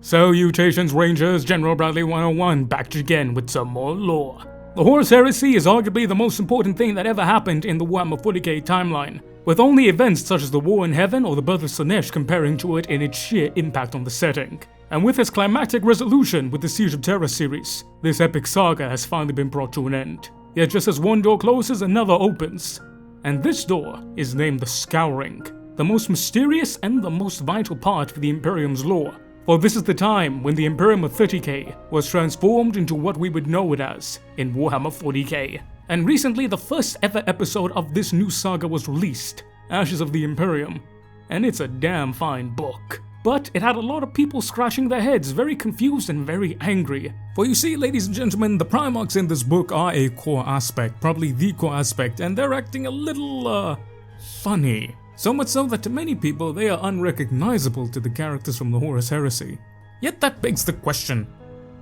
Salutations Rangers, General Bradley 101 back again with some more lore. The Horus Heresy is arguably the most important thing that ever happened in the Warhammer 40k timeline, with only events such as the War in Heaven or the Birth of Slaanesh comparing to it in its sheer impact on the setting. And with its climactic resolution with the Siege of Terra series, this epic saga has finally been brought to an end. Yet just as one door closes, another opens. And this door is named the Scouring, the most mysterious and the most vital part for the Imperium's lore. For this is the time when the Imperium of 30k was transformed into what we would know it as in Warhammer 40k. And recently the first ever episode of this new saga was released, Ashes of the Imperium, and it's a damn fine book. But it had a lot of people scratching their heads, very confused and very angry. For you see, ladies and gentlemen, the Primarchs in this book are a core aspect, probably the core aspect, and they're acting a little, funny. So much so that to many people, they are unrecognizable to the characters from the Horus Heresy. Yet that begs the question,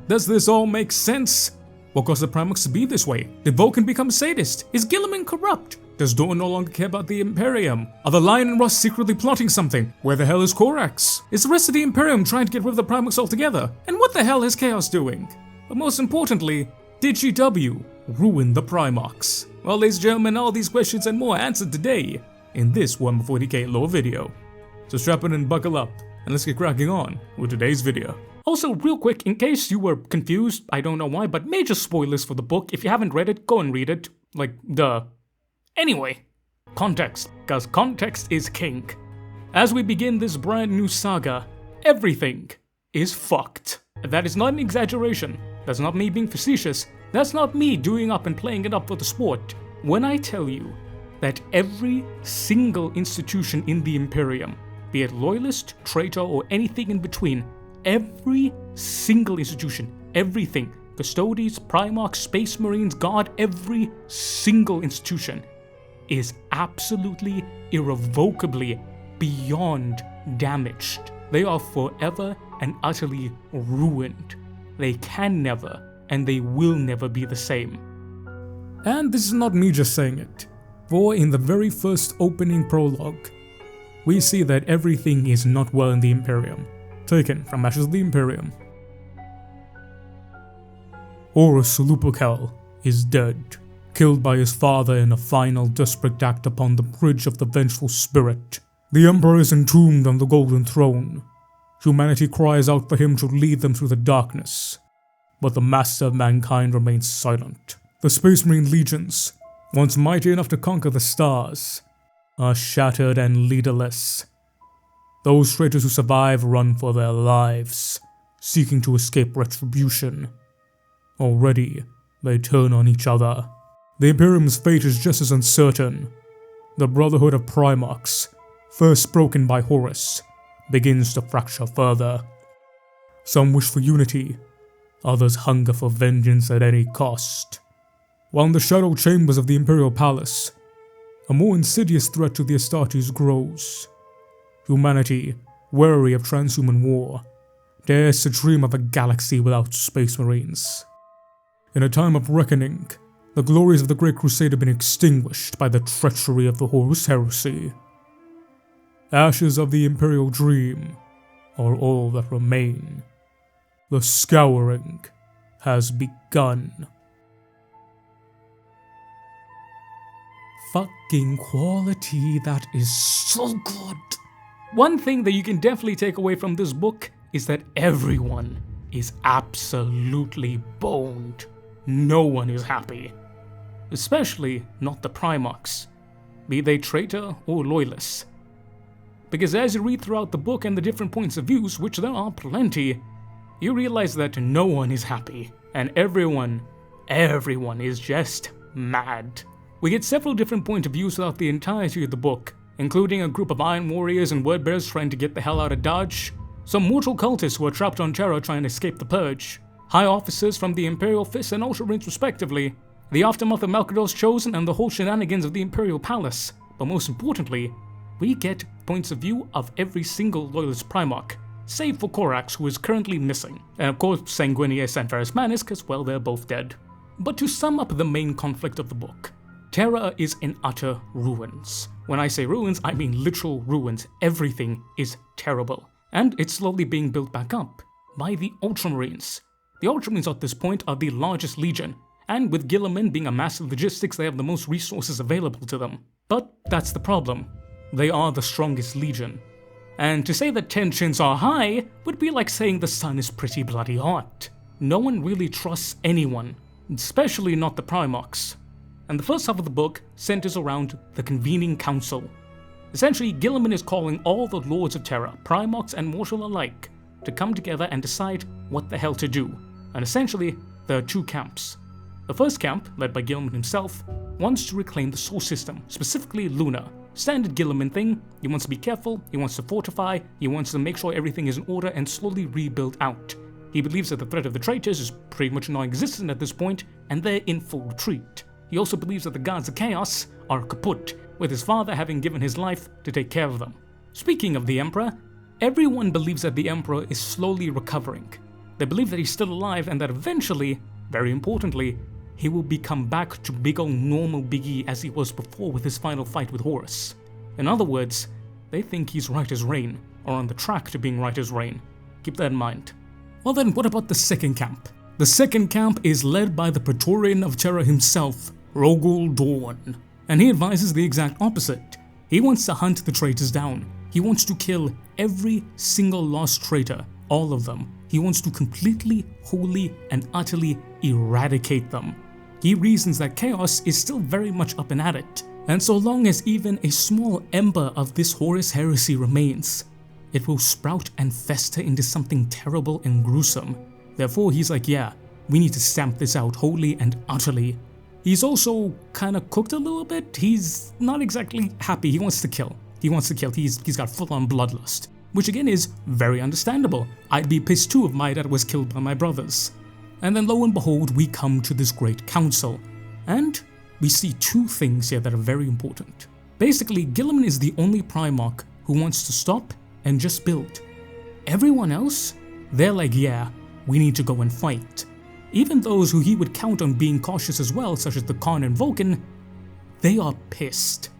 does this all make sense? What caused the Primarchs to be this way? Did Vulcan become a sadist? Is Guilliman corrupt? Does Dawn no longer care about the Imperium? Are the Lion and Rust secretly plotting something? Where the hell is Corax? Is the rest of the Imperium trying to get rid of the Primarchs altogether? And what the hell is Chaos doing? But most importantly, did GW ruin the Primarchs? Well, ladies and gentlemen, all these questions and more answered today in this Warhammer 40k lore video. So strap in and buckle up, and let's get cracking on with today's video. Also, real quick, in case you were confused, I don't know why, but major spoilers for the book. If you haven't read it, go and read it. Like, duh. Anyway, context, because context is king. As we begin this brand new saga, everything is fucked. That is not an exaggeration. That's not me being facetious. That's not me doing up and playing it up for the sport. When I tell you that every single institution in the Imperium, be it loyalist, traitor, or anything in between, every single institution, everything, Custodes, Primarchs, Space Marines, Guard, every single institution is absolutely, irrevocably beyond damaged. They are forever and utterly ruined. They can never, and they will never be the same. And this is not me just saying it. For in the very first opening prologue, we see that everything is not well in the Imperium. Taken from Ashes of the Imperium. Horus Lupercal is dead, killed by his father in a final desperate act upon the bridge of the vengeful spirit. The Emperor is entombed on the Golden Throne. Humanity cries out for him to lead them through the darkness, but the master of mankind remains silent. The Space Marine legions, once mighty enough to conquer the stars, are shattered and leaderless. Those traitors who survive run for their lives, seeking to escape retribution. Already, they turn on each other. The Imperium's fate is just as uncertain. The Brotherhood of Primarchs, first broken by Horus, begins to fracture further. Some wish for unity, others hunger for vengeance at any cost. While in the shadow chambers of the Imperial Palace, a more insidious threat to the Astartes grows. Humanity, weary of transhuman war, dares to dream of a galaxy without Space Marines. In a time of reckoning, the glories of the Great Crusade have been extinguished by the treachery of the Horus Heresy. Ashes of the Imperial dream are all that remain. The Scouring has begun. Fucking quality, that is so good. One thing that you can definitely take away from this book is that everyone is absolutely boned. No one is happy. Especially not the Primarchs, be they traitor or loyalists. Because as you read throughout the book and the different points of views, which there are plenty, you realize that no one is happy, and everyone is just mad. We get several different points of views throughout the entirety of the book, including a group of Iron Warriors and Wordbearers trying to get the hell out of Dodge, some mortal cultists who are trapped on Terra trying to escape the Purge, high officers from the Imperial Fist and Ultramarines respectively, the aftermath of Malcador's Chosen and the whole shenanigans of the Imperial Palace, but most importantly, we get points of view of every single Loyalist Primarch, save for Corax, who is currently missing, and of course Sanguinius and Ferrus Manus, because well, they're both dead. But to sum up the main conflict of the book, Terra is in utter ruins. When I say ruins, I mean literal ruins. Everything is terrible, and it's slowly being built back up. by the Ultramarines. The Ultramarines at this point are the largest legion, and with Guilliman being a massive logistics, they have the most resources available to them. But that's the problem. They are the strongest legion. And to say that tensions are high would be like saying the sun is pretty bloody hot. No one really trusts anyone, especially not the Primarchs. And the first half of the book centers around the convening council. Essentially, Guilliman is calling all the Lords of Terra, Primarchs and mortal alike, to come together and decide what the hell to do. And essentially, there are two camps. The first camp, led by Guilliman himself, wants to reclaim the Sol system, specifically Luna. Standard Guilliman thing, he wants to be careful, he wants to fortify, he wants to make sure everything is in order and slowly rebuild out. He believes that the threat of the traitors is pretty much non-existent at this point, and they're in full retreat. He also believes that the gods of chaos are kaput, with his father having given his life to take care of them. Speaking of the Emperor, everyone believes that the Emperor is slowly recovering. They believe that he's still alive and that eventually, very importantly, he will become back to big ol' normal Big E as he was before with his final fight with Horus. In other words, they think he's right as rain, or on the track to being right as rain. Keep that in mind. Well then, what about the second camp? The second camp is led by the Praetorian of Terra himself, Rogal Dorn, and he advises the exact opposite. He wants to hunt the traitors down. He wants to kill every single lost traitor, all of them. He wants to completely, wholly, and utterly eradicate them. He reasons that chaos is still very much up and at it, and so long as even a small ember of this Horus Heresy remains, it will sprout and fester into something terrible and gruesome. Therefore, he's like, yeah, we need to stamp this out wholly and utterly. He's also kinda cooked a little bit. He's not exactly happy. He wants to kill. He's got full-on bloodlust, which again is very understandable. I'd be pissed too if my dad was killed by my brothers. And then lo and behold, we come to this great council, and we see two things here that are very important. Basically, Guilliman is the only Primarch who wants to stop and just build. Everyone else, they're like, yeah, we need to go and fight. Even those who he would count on being cautious as well, such as the Khan and Vulcan, they are pissed.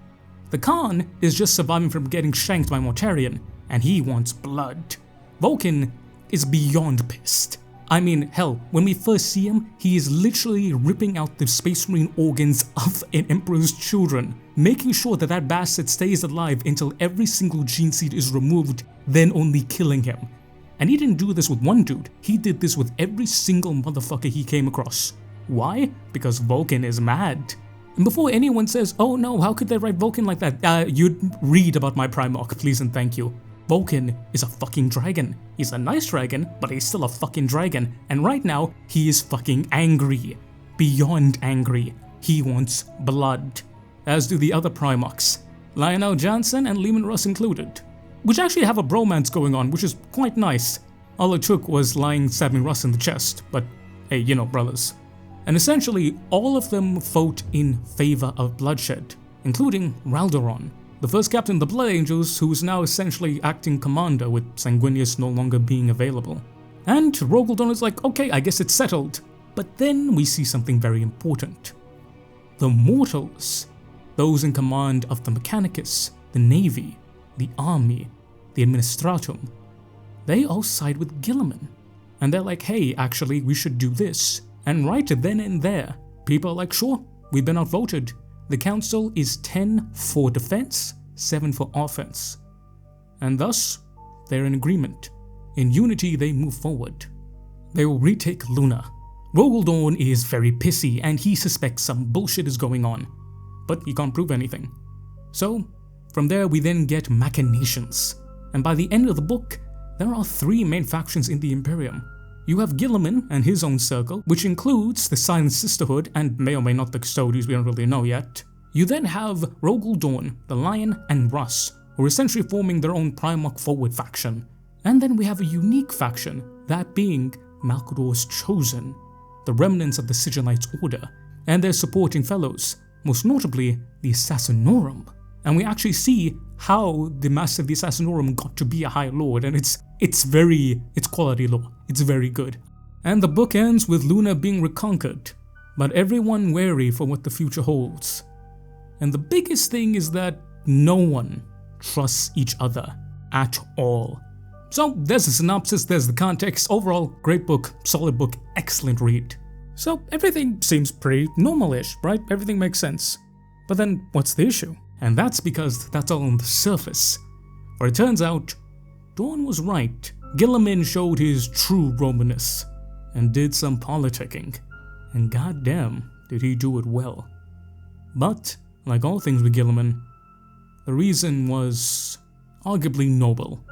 The Khan is just surviving from getting shanked by Mortarion, and he wants blood. Vulcan is beyond pissed. I mean, hell, when we first see him, he is literally ripping out the Space Marine organs of an Emperor's children, making sure that that bastard stays alive until every single gene seed is removed, then only killing him. And he didn't do this with one dude, he did this with every single motherfucker he came across. Why? Because Vulcan is mad. And before anyone says, oh no, how could they write Vulcan like that? You'd read about my Primarch, please and thank you. Vulcan is a fucking dragon. He's a nice dragon, but he's still a fucking dragon. And right now, he is fucking angry. Beyond angry. He wants blood. As do the other Primarchs. Lionel Johnson and Lehman Russ included. Which actually have a bromance going on, which is quite nice. All it took was stabbing Russ in the chest. But hey, you know, brothers. And essentially, all of them vote in favor of bloodshed, including Raldoron, the first captain of the Blood Angels, who is now essentially acting commander with Sanguinius no longer being available. And Rogal Dorn is like, okay, I guess it's settled. But then we see something very important. The Mortals, those in command of the Mechanicus, the Navy, the Army, the Administratum, they all side with Guilliman. And they're like, hey, actually, we should do this. And right then and there, people are like, sure, we've been outvoted. The council is 10 for defense, 7 for offense. And thus, they're in agreement. In unity, they move forward. They will retake Luna. Rogal Dorn is very pissy and he suspects some bullshit is going on, but he can't prove anything. So, from there we then get machinations. And by the end of the book, there are 3 main factions in the Imperium. You have Guilliman and his own circle, which includes the Silent Sisterhood and may or may not the Custodies, we don't really know yet. You then have Rogal Dorn, the Lion, and Russ, who are essentially forming their own Primarch forward faction. And then we have a unique faction, that being Malcador's Chosen, the remnants of the Sigillites Order, and their supporting fellows, most notably the Assassinorum. And we actually see how the Master of the Assassinorum got to be a High Lord, and it's quality lore, it's very good. And the book ends with Luna being reconquered, but everyone wary for what the future holds. And the biggest thing is that no one trusts each other at all. So there's the synopsis, there's the context. Overall, great book, solid book, excellent read. So everything seems pretty normal-ish, right? Everything makes sense. But then what's the issue? And that's because that's all on the surface. For it turns out, Dawn was right. Guilliman showed his true Romanness and did some politicking. And goddamn, did he do it well. But, like all things with Guilliman, the reason was arguably noble.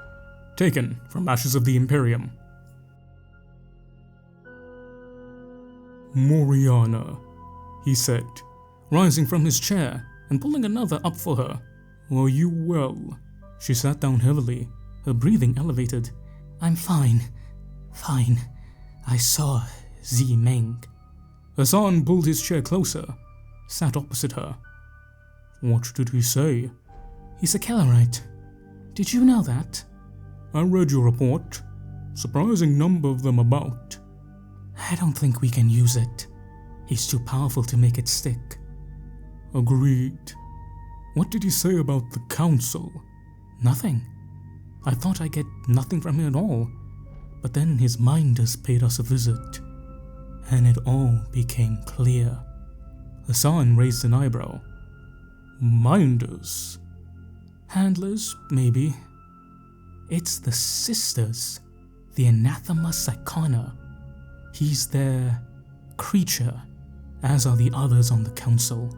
Taken from Ashes of the Imperium. Moriana, he said, rising from his chair and pulling another up for her. Are you well? She sat down heavily, her breathing elevated. I'm fine. Fine. I saw Meng. Hassan pulled his chair closer, sat opposite her. What did he say? He's a Kellerite. Did you know that? I read your report. Surprising number of them about. I don't think we can use it. He's too powerful to make it stick. Agreed. What did he say about the council? Nothing. I thought I'd get nothing from him at all. But then his minders paid us a visit. And it all became clear. Hassan raised an eyebrow. Minders? Handlers, maybe. It's the sisters, the Anathema Psychana. He's their creature, as are the others on the council.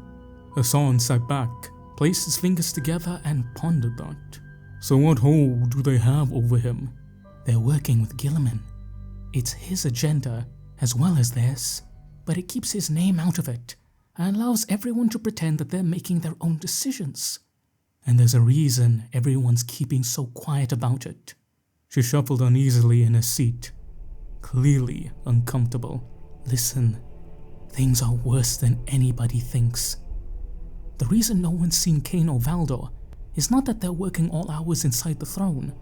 Hassan sat back, placed his fingers together and pondered that. So what hold do they have over him? They're working with Guilliman. It's his agenda, as well as theirs, but it keeps his name out of it, and allows everyone to pretend that they're making their own decisions. And there's a reason everyone's keeping so quiet about it. She shuffled uneasily in her seat, clearly uncomfortable. Listen, things are worse than anybody thinks. The reason no one's seen Kane or Valdor is not that they're working all hours inside the throne.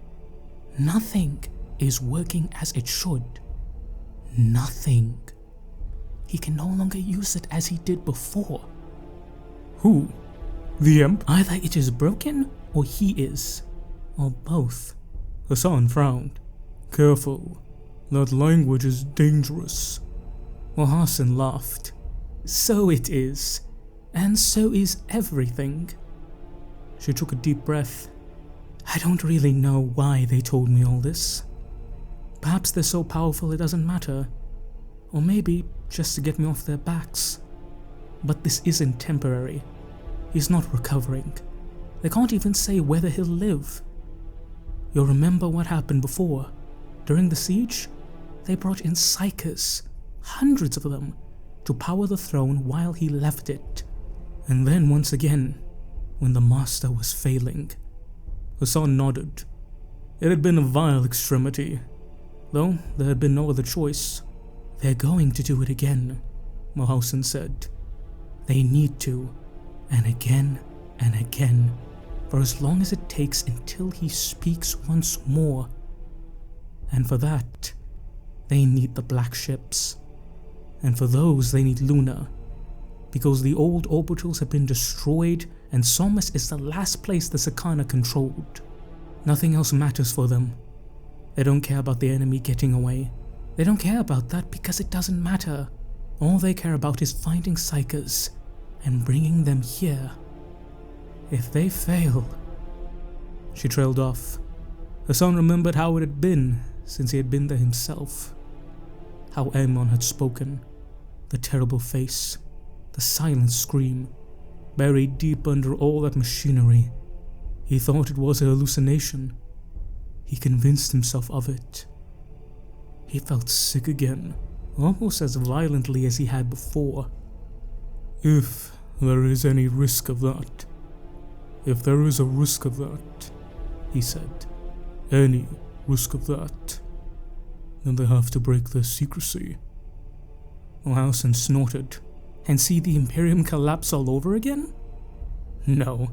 Nothing is working as it should. Nothing. He can no longer use it as he did before. Who? The Imp? Either it is broken, or he is. Or both. Hassan frowned. Careful. That language is dangerous. Hassan laughed. So it is. And so is everything. She took a deep breath. I don't really know why they told me all this. Perhaps they're so powerful it doesn't matter. Or maybe just to get me off their backs. But this isn't temporary. He's not recovering. They can't even say whether he'll live. You'll remember what happened before. During the siege, they brought in psychers, hundreds of them, to power the throne while he left it. And then once again, when the master was failing. Hassan nodded. It had been a vile extremity, though there had been no other choice. They're going to do it again, Mohausen said. They need to, and again, for as long as it takes until he speaks once more. And for that, they need the black ships. And for those, they need Luna, because the old orbitals have been destroyed and Somos is the last place the Sakana controlled. Nothing else matters for them. They don't care about the enemy getting away. They don't care about that because it doesn't matter. All they care about is finding psychers and bringing them here. If they fail... She trailed off. Hassan remembered how it had been since he had been there himself. How Aemon had spoken. The terrible face. The silent scream. Buried deep under all that machinery. He thought it was a hallucination. He convinced himself of it. He felt sick again, almost as violently as he had before. If there is any risk of that. If there is a risk of that, he said. Any risk of that. Then they have to break their secrecy. Mohausen snorted. And see the Imperium collapse all over again? No,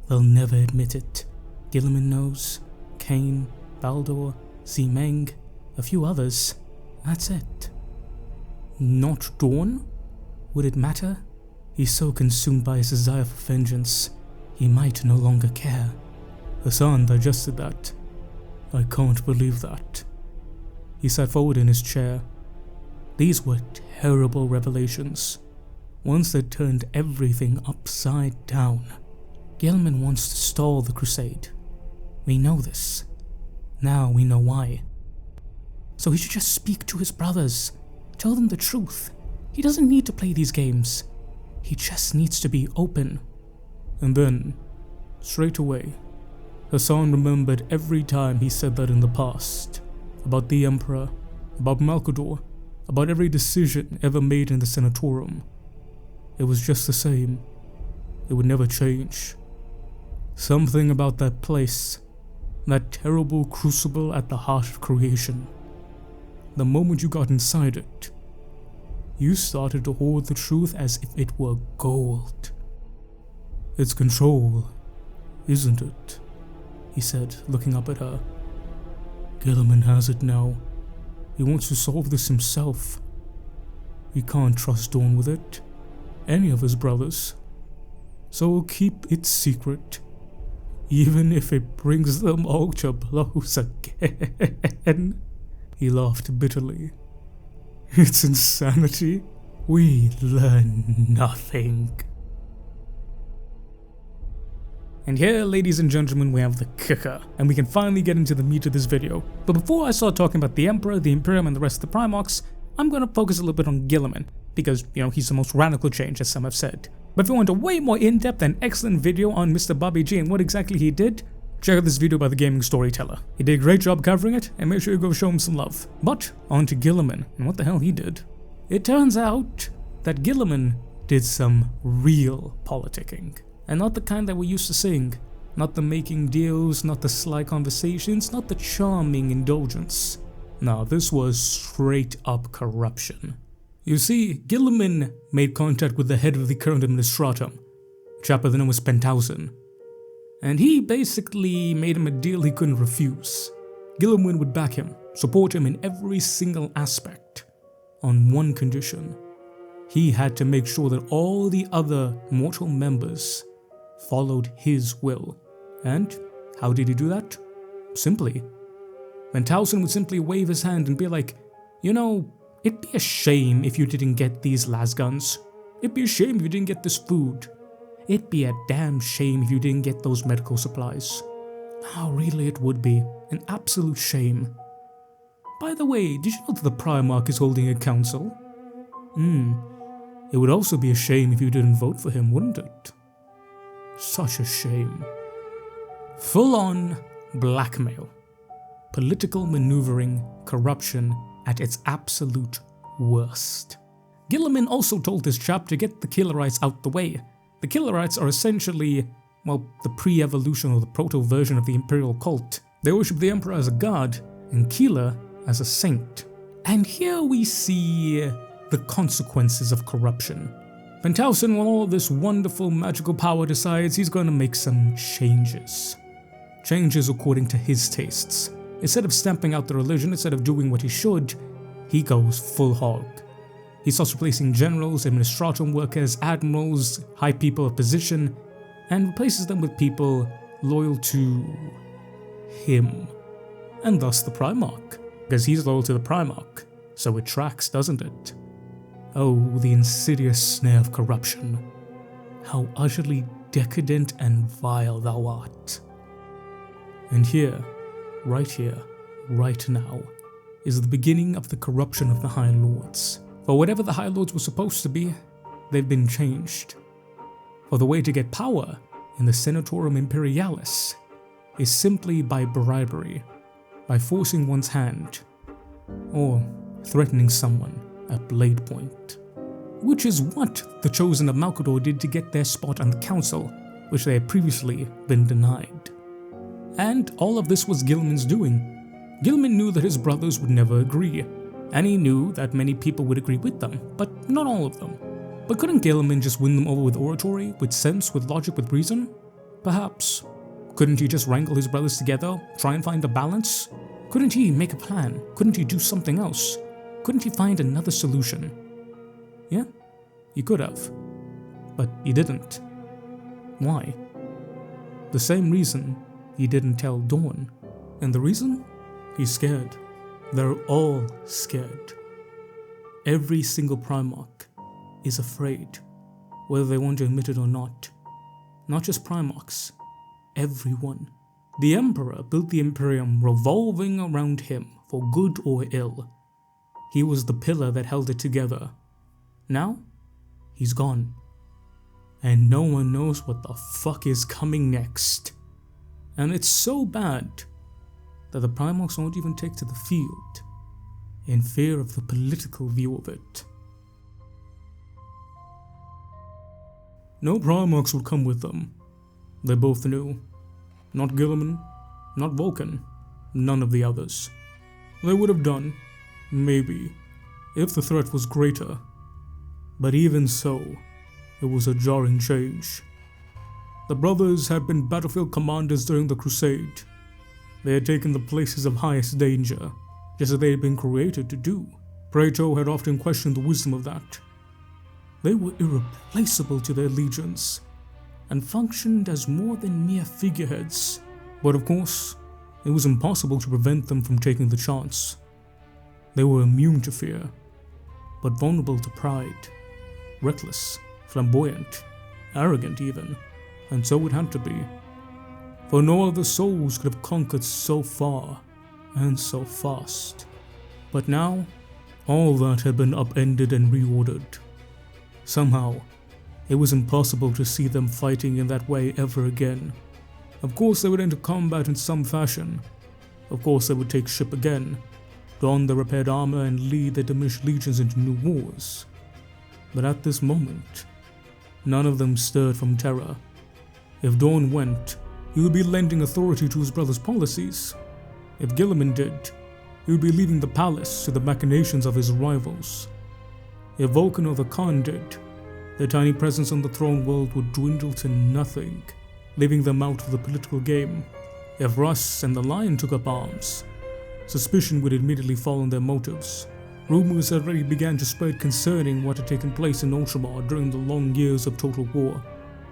they'll never admit it. Guilliman knows. Kane, Baldur, Meng, a few others. That's it. Not Dawn? Would it matter? He's so consumed by his desire for vengeance, he might no longer care. Hassan digested that. I can't believe that. He sat forward in his chair. These were terrible revelations, ones that turned everything upside down. Guilliman wants to stall the crusade. We know this. Now we know why. So he should just speak to his brothers, tell them the truth. He doesn't need to play these games. He just needs to be open. And then, straight away, Hassan remembered every time he said that in the past. About the Emperor, about Malkador, about every decision ever made in the Senatorum. It was just the same. It would never change. Something about that place, that terrible crucible at the heart of creation. The moment you got inside it, you started to hoard the truth as if it were gold. It's control, isn't it? He said, looking up at her. Guilliman has it now. He wants to solve this himself. He can't trust Dawn with it, any of his brothers. So he'll keep it secret, even if it brings them all to blows again. He laughed bitterly. It's insanity. We learn nothing. And here, ladies and gentlemen, we have the kicker, and we can finally get into the meat of this video. But before I start talking about the Emperor, the Imperium, and the rest of the Primarchs, I'm going to focus a little bit on Guilliman, because, he's the most radical change, as some have said. But if you want a way more in-depth and excellent video on Mr. Bobby G and what exactly he did, check out this video by the Gaming Storyteller. He did a great job covering it, and make sure you go show him some love. But, on to Guilliman, and what the hell he did. It turns out that Guilliman did some real politicking. And not the kind that we used to sing. Not the making deals, not the sly conversations, not the charming indulgence. No, this was straight up corruption. You see, Guilliman made contact with the head of the current administratum, a chap by the name of Penthausen. And he basically made him a deal he couldn't refuse. Guilliman would back him, support him in every single aspect, on one condition. He had to make sure that all the other mortal members followed his will. And how did he do that? Simply. Penthausen would simply wave his hand and be like, it'd be a shame if you didn't get these lasguns. It'd be a shame if you didn't get this food. It'd be a damn shame if you didn't get those medical supplies. Oh, really it would be. An absolute shame. By the way, did you know that the Primarch is holding a council? It would also be a shame if you didn't vote for him, wouldn't it? Such a shame. Full-on blackmail. Political maneuvering, corruption at its absolute worst. Guilliman also told this chap to get the Killerites out the way. The Killerites are essentially, the pre-evolution or the proto-version of the Imperial cult. They worship the Emperor as a god and Keeler as a saint. And here we see the consequences of corruption. Penthausen, with all this wonderful magical power, decides he's going to make some changes. Changes according to his tastes. Instead of stamping out the religion, instead of doing what he should, he goes full hog. He starts replacing generals, administratum workers, admirals, high people of position, and replaces them with people loyal to him. And thus the Primarch, because he's loyal to the Primarch. So it tracks, doesn't it? Oh, the insidious snare of corruption. How utterly decadent and vile thou art. And here, right now, is the beginning of the corruption of the High Lords. For whatever the High Lords were supposed to be, they've been changed. For the way to get power in the Senatorum Imperialis is simply by bribery, by forcing one's hand, or threatening someone at blade point. Which is what the Chosen of Malkador did to get their spot on the council, which they had previously been denied. And all of this was Guilliman's doing. Guilliman knew that his brothers would never agree, and he knew that many people would agree with them, but not all of them. But couldn't Guilliman just win them over with oratory, with sense, with logic, with reason? Perhaps. Couldn't he just wrangle his brothers together, try and find a balance? Couldn't he make a plan? Couldn't he do something else? Couldn't he find another solution? Yeah, he could have. But he didn't. Why? The same reason he didn't tell Dawn. And the reason? He's scared. They're all scared. Every single Primarch is afraid, whether they want to admit it or not. Not just Primarchs, everyone. The Emperor built the Imperium revolving around him for good or ill. He was the pillar that held it together. Now, he's gone. And no one knows what the fuck is coming next. And it's so bad that the Primarchs won't even take to the field in fear of the political view of it. No Primarchs would come with them. They both knew. Not Guilliman, not Vulcan, none of the others. They would have done, maybe, if the threat was greater. But even so, it was a jarring change. The brothers had been battlefield commanders during the Crusade. They had taken the places of highest danger, just as they had been created to do. Praetor had often questioned the wisdom of that. They were irreplaceable to their legions, and functioned as more than mere figureheads. But of course, it was impossible to prevent them from taking the chance. They were immune to fear, but vulnerable to pride, reckless, flamboyant, arrogant even, and so it had to be. For no other souls could have conquered so far and so fast. But now, all that had been upended and reordered. Somehow, it was impossible to see them fighting in that way ever again. Of course they would enter combat in some fashion. Of course they would take ship again, don their repaired armor and lead their diminished legions into new wars. But at this moment, none of them stirred from Terra. If Dorn went, he would be lending authority to his brother's policies. If Guilliman did, he would be leaving the palace to the machinations of his rivals. If Vulcan or the Khan did, their tiny presence on the throne world would dwindle to nothing, leaving them out of the political game. If Russ and the Lion took up arms, suspicion would immediately fall on their motives. Rumors already began to spread concerning what had taken place in Ultramar during the long years of total war,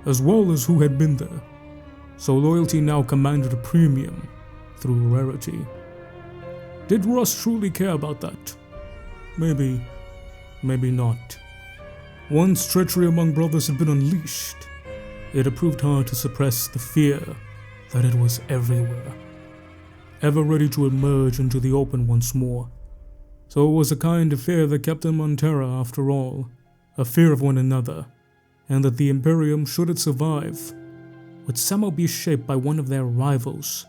as well as who had been there. So loyalty now commanded a premium through rarity. Did Russ truly care about that? Maybe, maybe not. Once treachery among brothers had been unleashed, it had proved hard to suppress the fear that it was everywhere, ever ready to emerge into the open once more. So it was a kind of fear that kept them on Terra after all, a fear of one another, and that the Imperium, should it survive, would somehow be shaped by one of their rivals,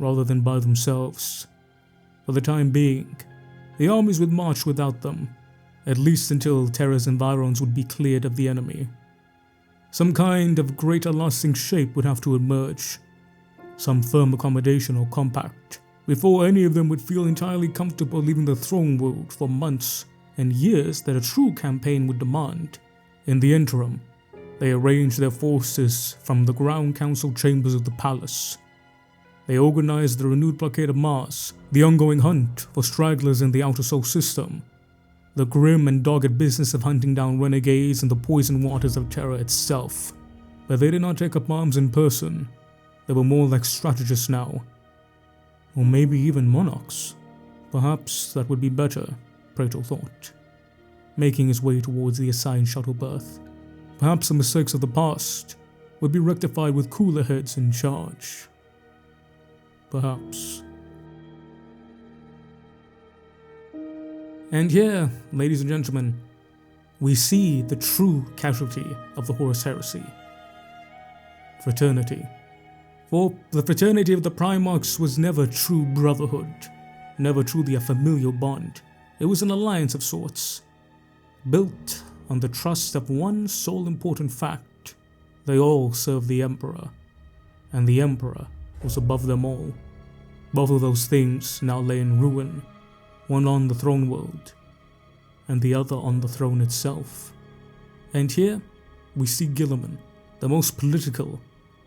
rather than by themselves. For the time being, the armies would march without them, at least until Terra's environs would be cleared of the enemy. Some kind of greater lasting shape would have to emerge, some firm accommodation or compact, before any of them would feel entirely comfortable leaving the throne world for months and years that a true campaign would demand. In the interim, they arranged their forces from the ground council chambers of the palace. They organized the renewed blockade of Mars, the ongoing hunt for stragglers in the outer Sol system, the grim and dogged business of hunting down renegades in the poison waters of Terra itself. But they did not take up arms in person. They were more like strategists now. Or maybe even monarchs. Perhaps that would be better, Praetor thought, making his way towards the assigned shuttle berth. Perhaps the mistakes of the past would be rectified with cooler heads in charge. Perhaps. And here, ladies and gentlemen, we see the true casualty of the Horus Heresy. Fraternity. For the fraternity of the Primarchs was never true brotherhood, never truly a familial bond. It was an alliance of sorts, built on the trust of one sole important fact: they all served the Emperor, and the Emperor was above them all. Both of those things now lay in ruin, one on the throne world, and the other on the throne itself. And here we see Guilliman, the most political,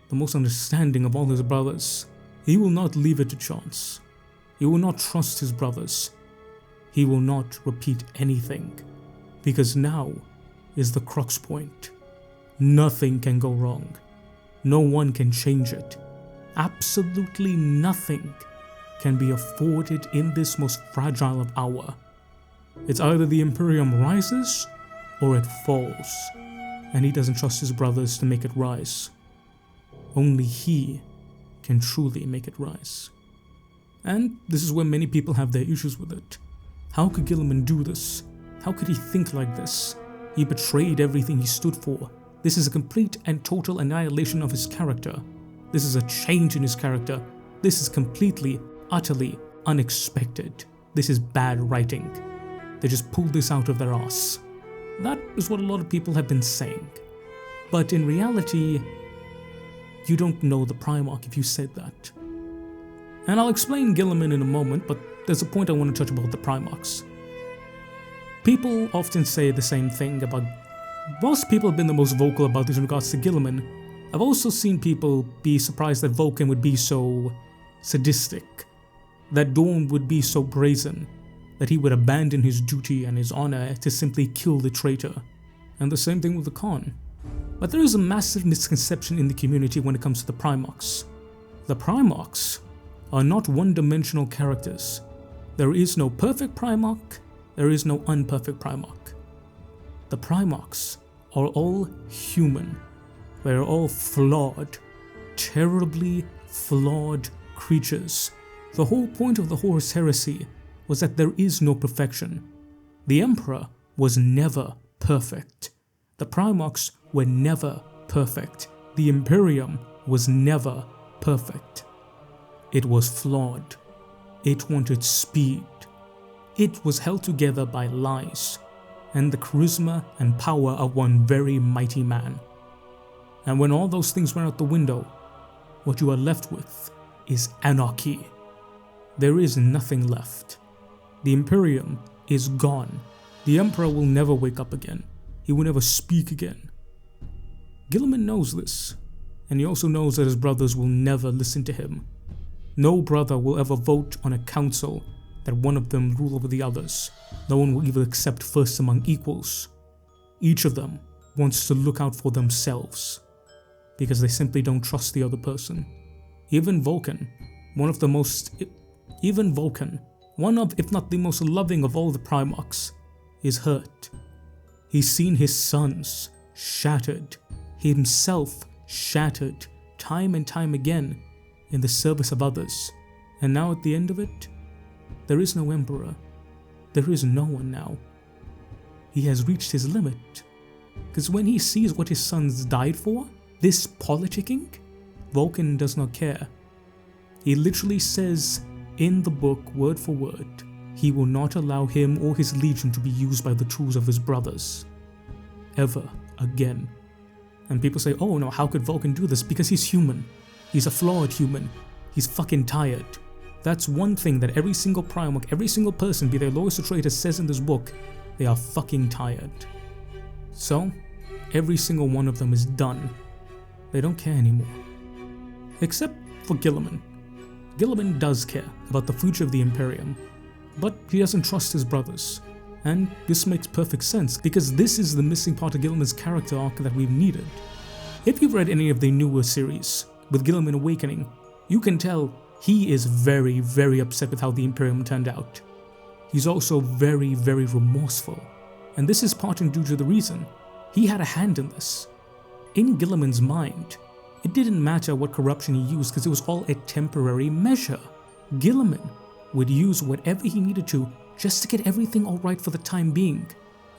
the most understanding of all his brothers. He will not leave it to chance. He will not trust his brothers. He will not repeat anything, because now is the crux point. Nothing can go wrong. No one can change it. Absolutely nothing. can be afforded in this most fragile of hour. It's either the Imperium rises or it falls, and he doesn't trust his brothers to make it rise. Only he can truly make it rise. And this is where many people have their issues with it. How could Guilliman do this? How could he think like this? He betrayed everything he stood for. This is a complete and total annihilation of his character. This is a change in his character. This is completely, utterly unexpected. This is bad writing. They just pulled this out of their ass. That is what a lot of people have been saying. But in reality, you don't know the Primarch if you said that. And I'll explain Guilliman in a moment, but there's a point I want to touch about the Primarchs. People often say the same thing about... Whilst people have been the most vocal about this in regards to Guilliman, I've also seen people be surprised that Vulcan would be so sadistic, that Dorn would be so brazen, that he would abandon his duty and his honor to simply kill the traitor. And the same thing with the Khan. But there is a massive misconception in the community when it comes to the Primarchs. The Primarchs are not one-dimensional characters. There is no perfect Primarch, there is no unperfect Primarch. The Primarchs are all human. They are all flawed, terribly flawed creatures. The whole point of the Horus Heresy was that there is no perfection. The Emperor was never perfect. The Primarchs were never perfect. The Imperium was never perfect. It was flawed. It wanted speed. It was held together by lies and the charisma and power of one very mighty man. And when all those things went out the window, what you are left with is anarchy. There is nothing left. The Imperium is gone. The Emperor will never wake up again. He will never speak again. Guilliman knows this, and he also knows that his brothers will never listen to him. No brother will ever vote on a council that one of them rule over the others. No one will even accept first among equals. Each of them wants to look out for themselves, because they simply don't trust the other person. Even Vulcan, one of, if not the most loving of all the Primarchs, is hurt. He's seen his sons shattered, himself shattered, time and time again, in the service of others. And now at the end of it, there is no Emperor. There is no one now. He has reached his limit. Because when he sees what his sons died for, this politicking, Vulcan does not care. He literally says in the book, word for word, he will not allow him or his legion to be used by the tools of his brothers. Ever again. And people say, oh no, how could Vulcan do this? Because he's human. He's a flawed human. He's fucking tired. That's one thing that every single Primarch, every single person, be they lowest or traitor, says in this book. They are fucking tired. So, every single one of them is done. They don't care anymore. Except for Guilliman. Guilliman does care about the future of the Imperium, but he doesn't trust his brothers. And this makes perfect sense, because this is the missing part of Guilliman's character arc that we've needed. If you've read any of the newer series, with Guilliman Awakening, you can tell he is very, very upset with how the Imperium turned out. He's also very, very remorseful, and this is partly due to the reason he had a hand in this. In Guilliman's mind, it didn't matter what corruption he used because it was all a temporary measure. Guilliman would use whatever he needed to just to get everything alright for the time being.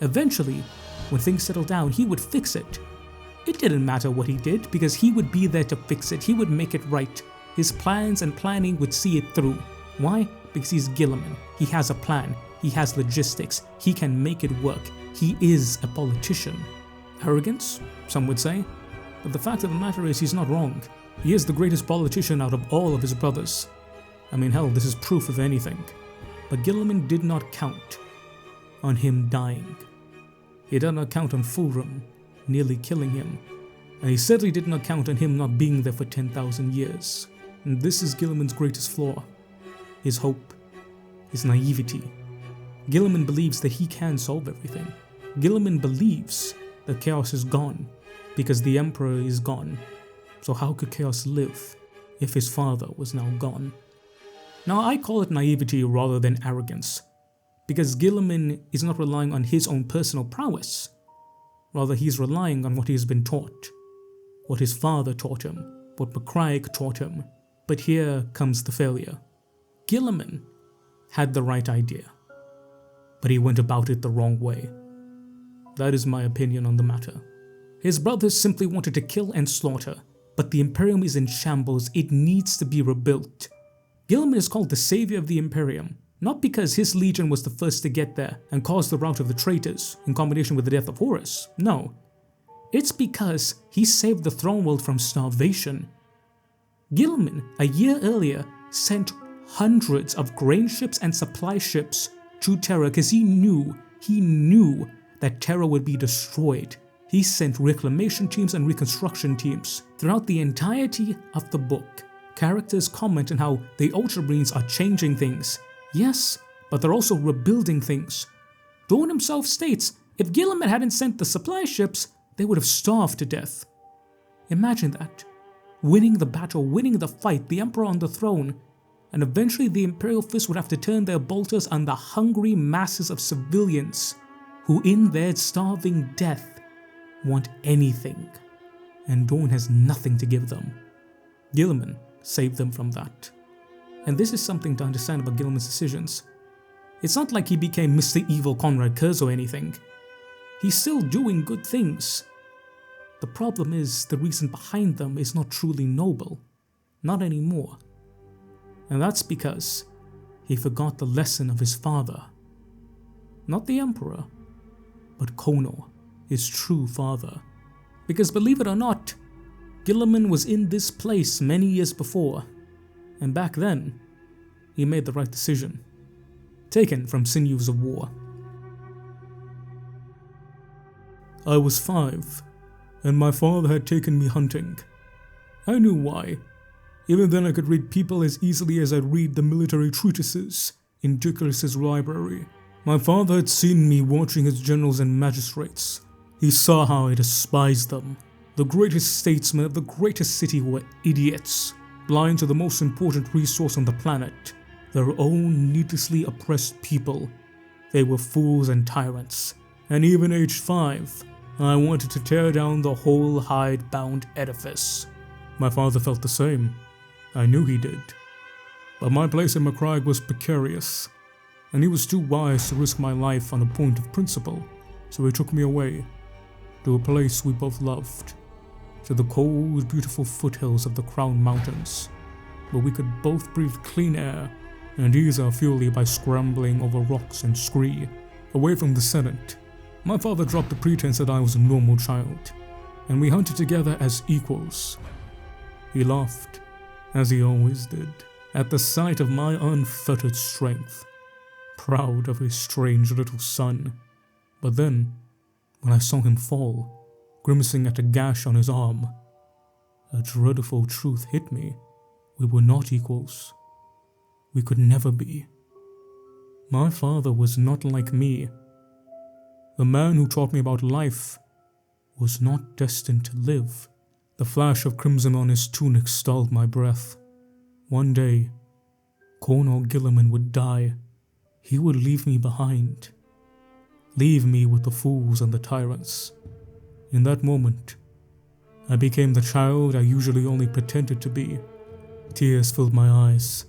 Eventually, when things settled down, he would fix it. It didn't matter what he did because he would be there to fix it. He would make it right. His plans and planning would see it through. Why? Because he's Guilliman. He has a plan. He has logistics. He can make it work. He is a politician. Arrogance, some would say. But the fact of the matter is he's not wrong. He is the greatest politician out of all of his brothers. I mean, hell, this is proof of anything. But Guilliman did not count on him dying. He did not count on Fulham nearly killing him. And he certainly did not count on him not being there for 10,000 years. And this is Guilliman's greatest flaw. His hope. His naivety. Guilliman believes that he can solve everything. Guilliman believes that chaos is gone because the Emperor is gone. So how could chaos live if his father was now gone? Now I call it naivety rather than arrogance, because Guilliman is not relying on his own personal prowess. Rather, he's relying on what he has been taught, what his father taught him, what McCraig taught him. But here comes the failure. Guilliman had the right idea, but he went about it the wrong way. That is my opinion on the matter. His brothers simply wanted to kill and slaughter, but the Imperium is in shambles. It needs to be rebuilt. Guilliman is called the savior of the Imperium, not because his legion was the first to get there and caused the rout of the traitors in combination with the death of Horus. No, it's because he saved the throne world from starvation. Guilliman, a year earlier, sent hundreds of grain ships and supply ships to Terra because he knew that Terra would be destroyed. He sent reclamation teams and reconstruction teams. Throughout the entirety of the book, characters comment on how the Ultramarines are changing things. Yes, but they're also rebuilding things. Dorn himself states, if Guilliman hadn't sent the supply ships, they would have starved to death. Imagine that. Winning the battle, winning the fight, the Emperor on the throne, and eventually the Imperial Fist would have to turn their bolters on the hungry masses of civilians who in their starving death want anything, and Dorn has nothing to give them. Guilliman saved them from that. And this is something to understand about Guilliman's decisions. It's not like he became Mr. Evil Konrad Curze or anything. He's still doing good things. The problem is the reason behind them is not truly noble. Not anymore. And that's because he forgot the lesson of his father. Not the Emperor, but Konor, his true father. Because believe it or not, Guilliman was in this place many years before, and back then, he made the right decision. Taken from Sinews of War. I was 5, and my father had taken me hunting. I knew why. Even then I could read people as easily as I'd read the military treatises in Dickers's library. My father had seen me watching his generals and magistrates. He saw how I despised them. The greatest statesmen of the greatest city were idiots, blind to the most important resource on the planet, their own needlessly oppressed people. They were fools and tyrants. And even aged 5, I wanted to tear down the whole hide-bound edifice. My father felt the same. I knew he did. But my place in McCraig was precarious, and he was too wise to risk my life on a point of principle, so he took me away, to a place we both loved, to the cold, beautiful foothills of the Crown Mountains, where we could both breathe clean air and ease our fury by scrambling over rocks and scree, away from the Senate. My father dropped the pretense that I was a normal child, and we hunted together as equals. He laughed, as he always did, at the sight of my unfettered strength, proud of his strange little son. But then, when I saw him fall, grimacing at a gash on his arm, a dreadful truth hit me. We were not equals. We could never be. My father was not like me. The man who taught me about life was not destined to live. The flash of crimson on his tunic stalled my breath. One day, Konor Guilliman would die. He would leave me behind. Leave me with the fools and the tyrants. In that moment, I became the child I usually only pretended to be. Tears filled my eyes,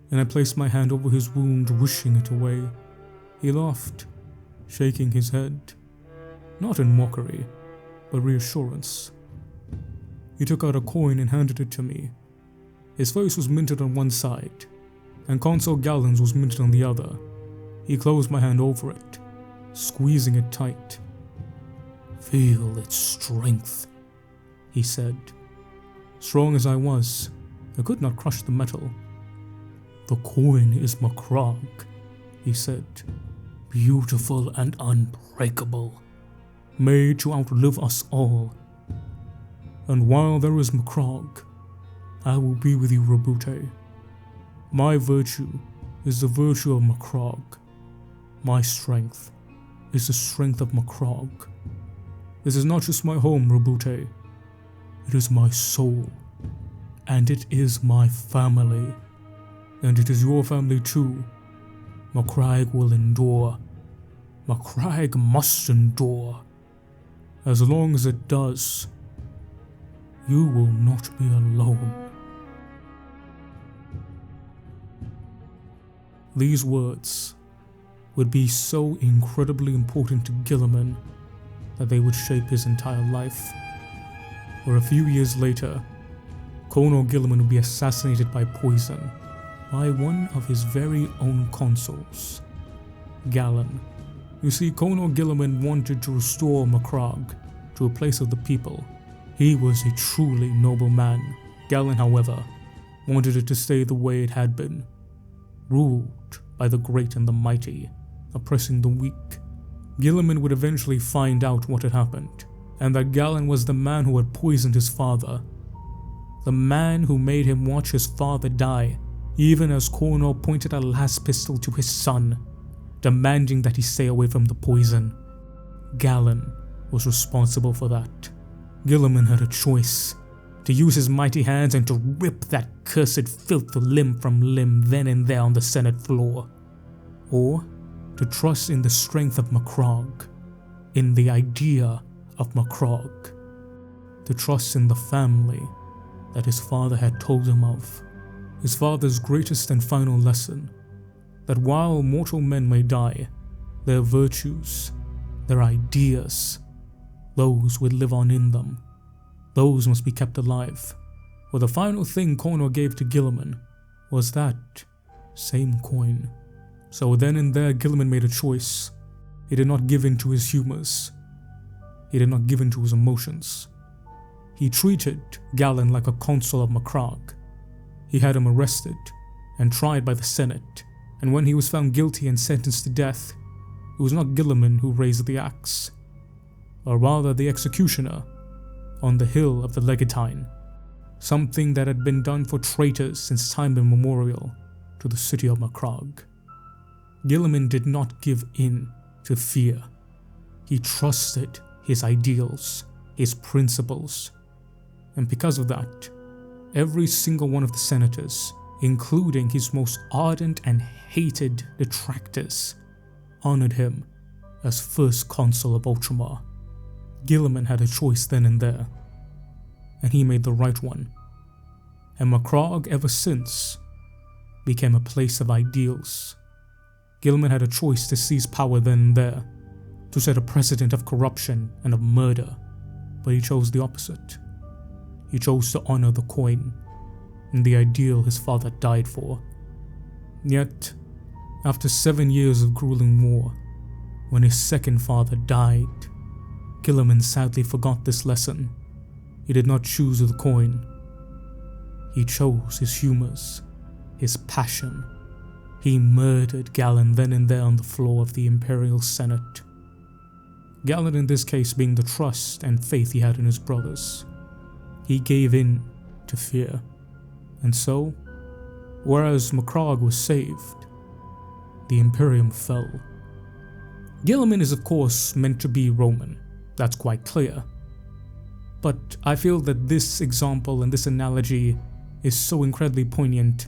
and I placed my hand over his wound, wishing it away. He laughed, shaking his head, not in mockery, but reassurance. He took out a coin and handed it to me. His face was minted on one side, and Consul Gallons was minted on the other. He closed my hand over it, squeezing it tight. "Feel its strength," he said. Strong as I was, I could not crush the metal. "The coin is McCraig," he said. "Beautiful and unbreakable, made to outlive us all. And while there is McCraig, I will be with you, Roboute. My virtue is the virtue of McCraig. My strength is the strength of McCraig. This is not just my home, Roboute. It is my soul, and it is my family." and it is your family too. Macragge will endure. Macragge must endure. As long as it does, you will not be alone. These words would be so incredibly important to Guilliman that they would shape his entire life. Where a few years later, Konor Guilliman would be assassinated by poison by one of his very own consuls, Galen. You see, Konor Guilliman wanted to restore Macragge to a place of the people. He was a truly noble man. Galen, however, wanted it to stay the way it had been, ruled by the great and the mighty, oppressing the weak. Guilliman would eventually find out what had happened, and that Galen was the man who had poisoned his father. The man who made him watch his father die, even as Konor pointed a last pistol to his son, demanding that he stay away from the poison. Galen was responsible for that. Guilliman had a choice: to use his mighty hands and to rip that cursed filth limb from limb then and there on the Senate floor, or to trust in the strength of Macragge, in the idea of Macragge, to trust in the family that his father had told him of. His father's greatest and final lesson: that while mortal men may die, their virtues, their ideas, those would live on in them. Those must be kept alive. For the final thing Konor gave to Guilliman was that same coin. So then and there Guilliman made a choice. He did not give in to his humors. He did not give in to his emotions. He treated Galen like a consul of Macragge. He had him arrested and tried by the Senate, and when he was found guilty and sentenced to death, it was not Guilliman who raised the axe, or rather the executioner on the hill of the Legatine, something that had been done for traitors since time immemorial to the city of Macragge. Guilliman did not give in to fear. He trusted his ideals, his principles, and because of that, every single one of the senators, including his most ardent and hated detractors, honored him as first consul of Ultramar. Guilliman had a choice then and there, and he made the right one. And Macragge ever since became a place of ideals. Guilliman had a choice to seize power then and there, to set a precedent of corruption and of murder, but he chose the opposite. He chose to honor the coin and the ideal his father died for. Yet, after 7 years of grueling war, when his second father died, Guilliman sadly forgot this lesson. He did not choose the coin. He chose his humors, his passion. He murdered Galen then and there on the floor of the Imperial Senate. Galen in this case being the trust and faith he had in his brothers. He gave in to fear. And so, whereas Macragge was saved, the Imperium fell. Guilliman is of course meant to be Roman, that's quite clear. But I feel that this example and this analogy is so incredibly poignant,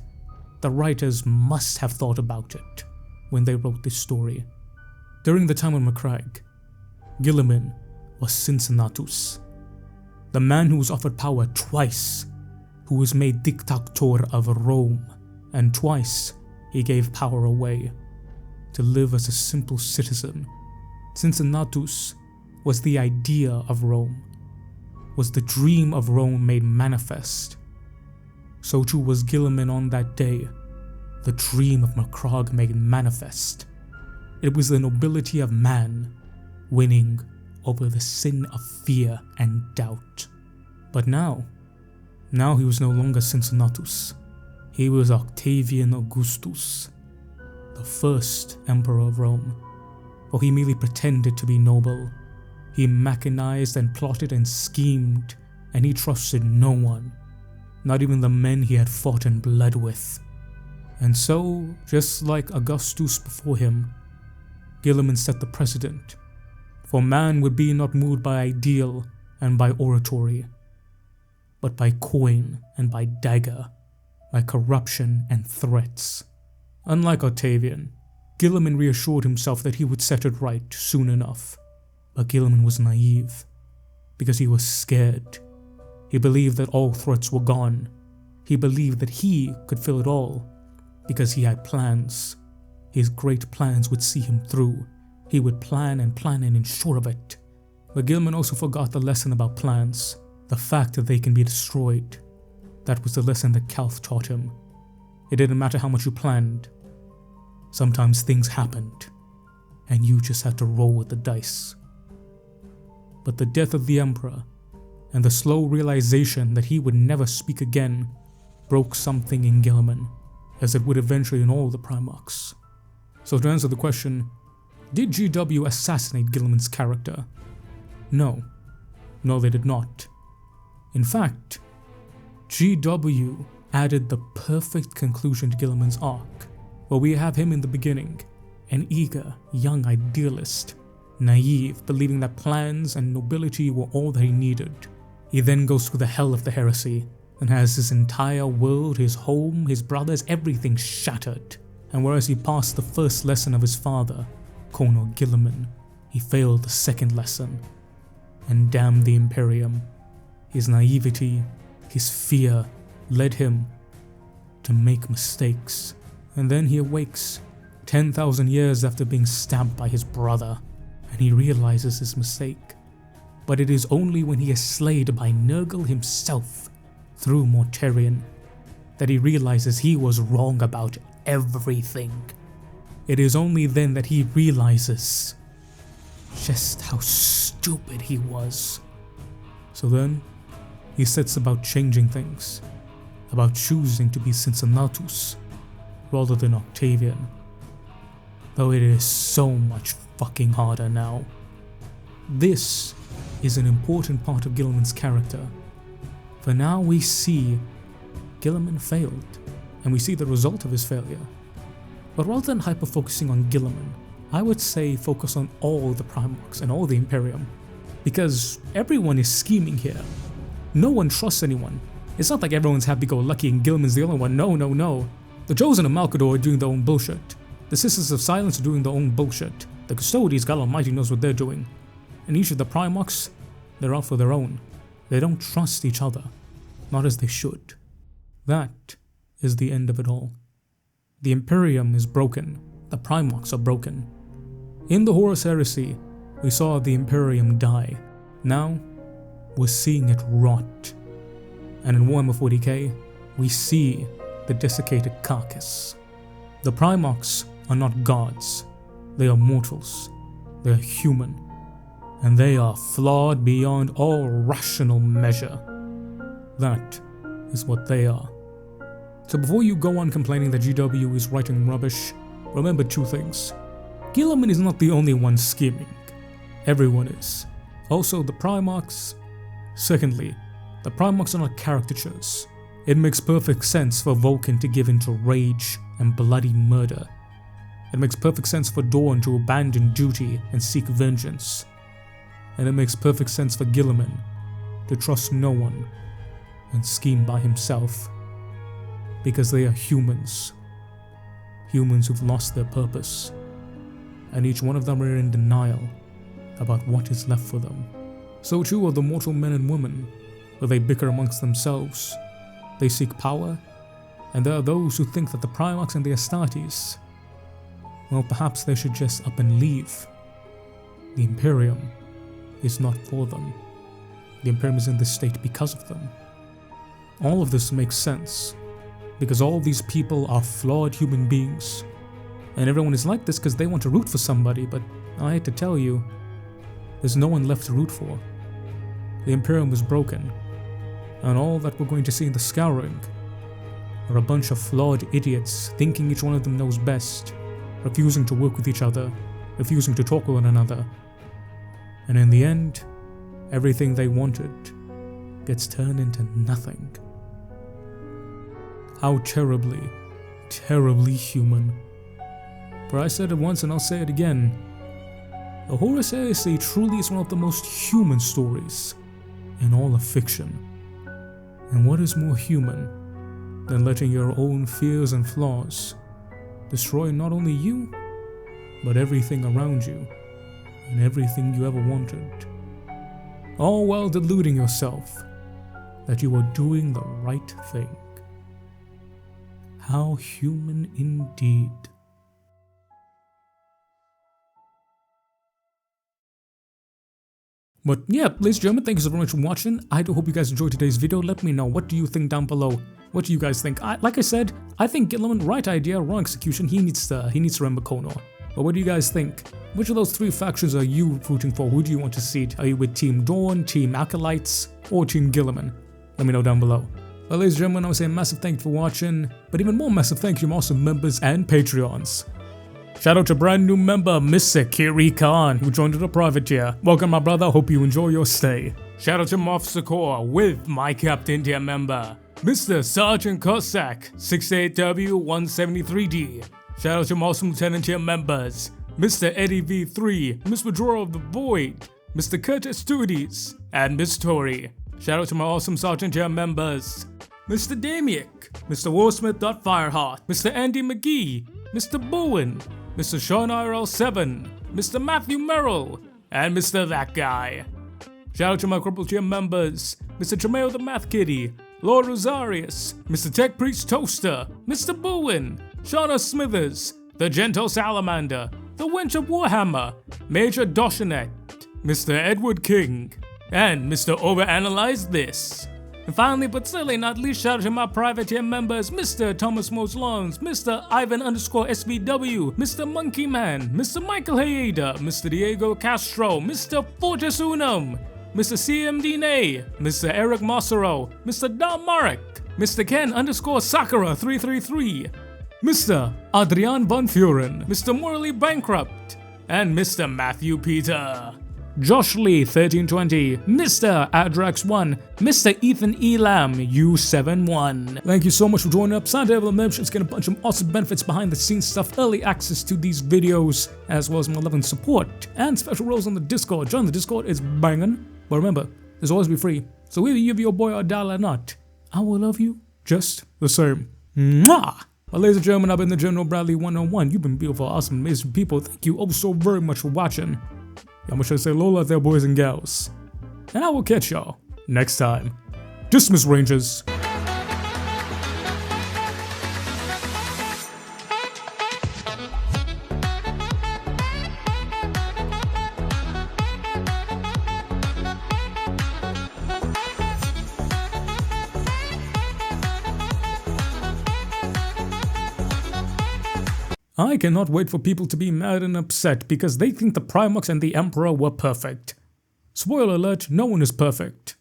the writers must have thought about it when they wrote this story. During the time of Macragge, Guilliman was Cincinnatus, the man who was offered power twice, who was made dictator of Rome, and twice he gave power away to live as a simple citizen. Cincinnatus was the idea of Rome, was the dream of Rome made manifest. So too was Guilliman on that day, the dream of Macragge made manifest. It was the nobility of man winning over the sin of fear and doubt. But now he was no longer Cincinnatus. He was Octavian Augustus, the first emperor of Rome. For he merely pretended to be noble. He machinized and plotted and schemed, and he trusted no one, not even the men he had fought and bled with. And so, just like Augustus before him, Guilliman set the precedent. For man would be not moved by ideal and by oratory, but by coin and by dagger. by corruption and threats. Unlike Octavian, Guilliman reassured himself that he would set it right soon enough. But Guilliman was naive, because he was scared. He believed that all threats were gone. He believed that he could fill it all, because he had plans. His great plans would see him through. He would plan and ensure of it. But Guilliman also forgot the lesson about plans, the fact that they can be destroyed. That was the lesson that Calth taught him. It didn't matter how much you planned. Sometimes things happened, and you just had to roll with the dice. But the death of the Emperor, and the slow realization that he would never speak again, broke something in Guilliman, as it would eventually in all the Primarchs. So to answer the question, did GW assassinate Guilliman's character? No. No, they did not. In fact, GW added the perfect conclusion to Guilliman's arc, where we have him in the beginning, an eager, young idealist, naive, believing that plans and nobility were all that he needed. He then goes through the hell of the heresy, and has his entire world, his home, his brothers, everything shattered. And whereas he passed the first lesson of his father, Konor Guilliman, he failed the second lesson, and damned the Imperium. His naivety, his fear, led him to make mistakes. And then he awakes, 10,000 years after being stabbed by his brother, and he realizes his mistake. But it is only when he is slayed by Nurgle himself, through Mortarion, that he realizes he was wrong about everything. It is only then that he realizes just how stupid he was. So then, he sets about changing things, about choosing to be Cincinnatus rather than Octavian. Though it is so much fucking harder now. This is an important part of Guilliman's character. For now we see Guilliman failed, and we see the result of his failure. But rather than hyper-focusing on Guilliman, I would say focus on all the Primarchs and all the Imperium, because everyone is scheming here. No one trusts anyone. It's not like everyone's happy-go-lucky and Guilliman's the only one. No. The Chosen of Malcador are doing their own bullshit. The Sisters of Silence are doing their own bullshit. The Custodies, God Almighty knows what they're doing. And each of the Primarchs, they're out for their own. They don't trust each other. Not as they should. That is the end of it all. The Imperium is broken. The Primarchs are broken. In the Horus Heresy, we saw the Imperium die. Now, we're seeing it rot. And in Warhammer 40k, we see the desiccated carcass. The Primarchs are not gods. They are mortals. They are human. And they are flawed beyond all rational measure. That is what they are. So before you go on complaining that GW is writing rubbish, remember two things. Guilliman is not the only one scheming. Everyone is. Also the Primarchs. Secondly, the Primarchs are not caricatures. It makes perfect sense for Vulcan to give in to rage and bloody murder. It makes perfect sense for Dorn to abandon duty and seek vengeance. And it makes perfect sense for Guilliman to trust no one and scheme by himself. Because they are humans. Humans who've lost their purpose. And each one of them are in denial about what is left for them. So too are the mortal men and women, where they bicker amongst themselves. They seek power, and there are those who think that the Primarchs and the Astartes, well, perhaps they should just up and leave. The Imperium is not for them. The Imperium is in this state because of them. All of this makes sense, because all these people are flawed human beings. And everyone is like this because they want to root for somebody, but I hate to tell you, there's no one left to root for. The Imperium is broken, and all that we're going to see in the Scouring are a bunch of flawed idiots thinking each one of them knows best, refusing to work with each other, refusing to talk with one another. And in the end, everything they wanted gets turned into nothing. How terribly, terribly human. For I said it once and I'll say it again. The Horus Heresy truly is one of the most human stories in all of fiction. And what is more human than letting your own fears and flaws destroy not only you, but everything around you and everything you ever wanted. All while deluding yourself that you are doing the right thing. How human indeed. But yeah, ladies and gentlemen, thank you so very much for watching. I do hope you guys enjoyed today's video. Let me know, what do you think down below? What do you guys think? Like I said, I think Guilliman, right idea, wrong execution. He needs to remember Konor. But what do you guys think? Which of those three factions are you rooting for? Who do you want to see? Are you with Team Dawn, Team Acolytes, or Team Guilliman? Let me know down below. Well, ladies and gentlemen, I want to say a massive thank you for watching, but even more massive thank you to my awesome members and Patreons. Shout out to brand new member, Mr. Kiri Khan, who joined at a private tier. Welcome, my brother. Hope you enjoy your stay. Shout out to Officer Core with my Captain tier member, Mr. Sergeant Cossack, 68W173D. Shout out to my awesome Lieutenant tier members, Mr. Eddie V3, Miss Withdrawer of the Void, Mr. Curtis Studies, and Miss Tori. Shout out to my awesome Sergeant tier members, Mr. Damiak, Mr. Warsmith.Fireheart, Mr. Andy McGee, Mr. Bowen, Mr. Sean IRL7, Mr. Matthew Merrill, and Mr. That Guy. Shout out to my Cripple tier members, Mr. Tremayo the Math Kitty, Lord Rosarius, Mr. Tech Priest Toaster, Mr. Bowen, Shauna Smithers, The Gentle Salamander, The Wench of Warhammer, Major Doshinet, Mr. Edward King, and Mr. Overanalyze This. And finally, but certainly not least, shout out to my private tier members, Mr. Thomas Moslons, Mr. Ivan_SVW, Mr. Monkey Man, Mr. Michael Hayeda, Mr. Diego Castro, Mr. Fortis Unum, Mr. CMD Nay, Mr. Eric Massaro, Mr. Dom Marek, Mr. Ken_Sakura333, Mr. Adrian Von Furen, Mr. Morley Bankrupt, and Mr. Matthew Peter. Josh Lee 1320, Mr. Adrax1, Mr. Ethan Elam U71. Thank you so much for joining up. Sign up the memberships, get a bunch of awesome benefits, behind the scenes stuff, early access to these videos, as well as my love and support, and special roles on the Discord. Join the Discord, it's banging. But remember, there's always be free. So whether you give your boy a dollar or not, I will love you just the same. Mwah! Well, ladies and gentlemen, I've been the General Bradley 101. You've been beautiful, awesome, amazing people. Thank you oh so very much for watching. I'm gonna say Lola out there, boys and gals. And I will catch y'all next time. Dismiss, Rangers. I cannot wait for people to be mad and upset because they think the Primarchs and the Emperor were perfect. Spoiler alert, no one is perfect.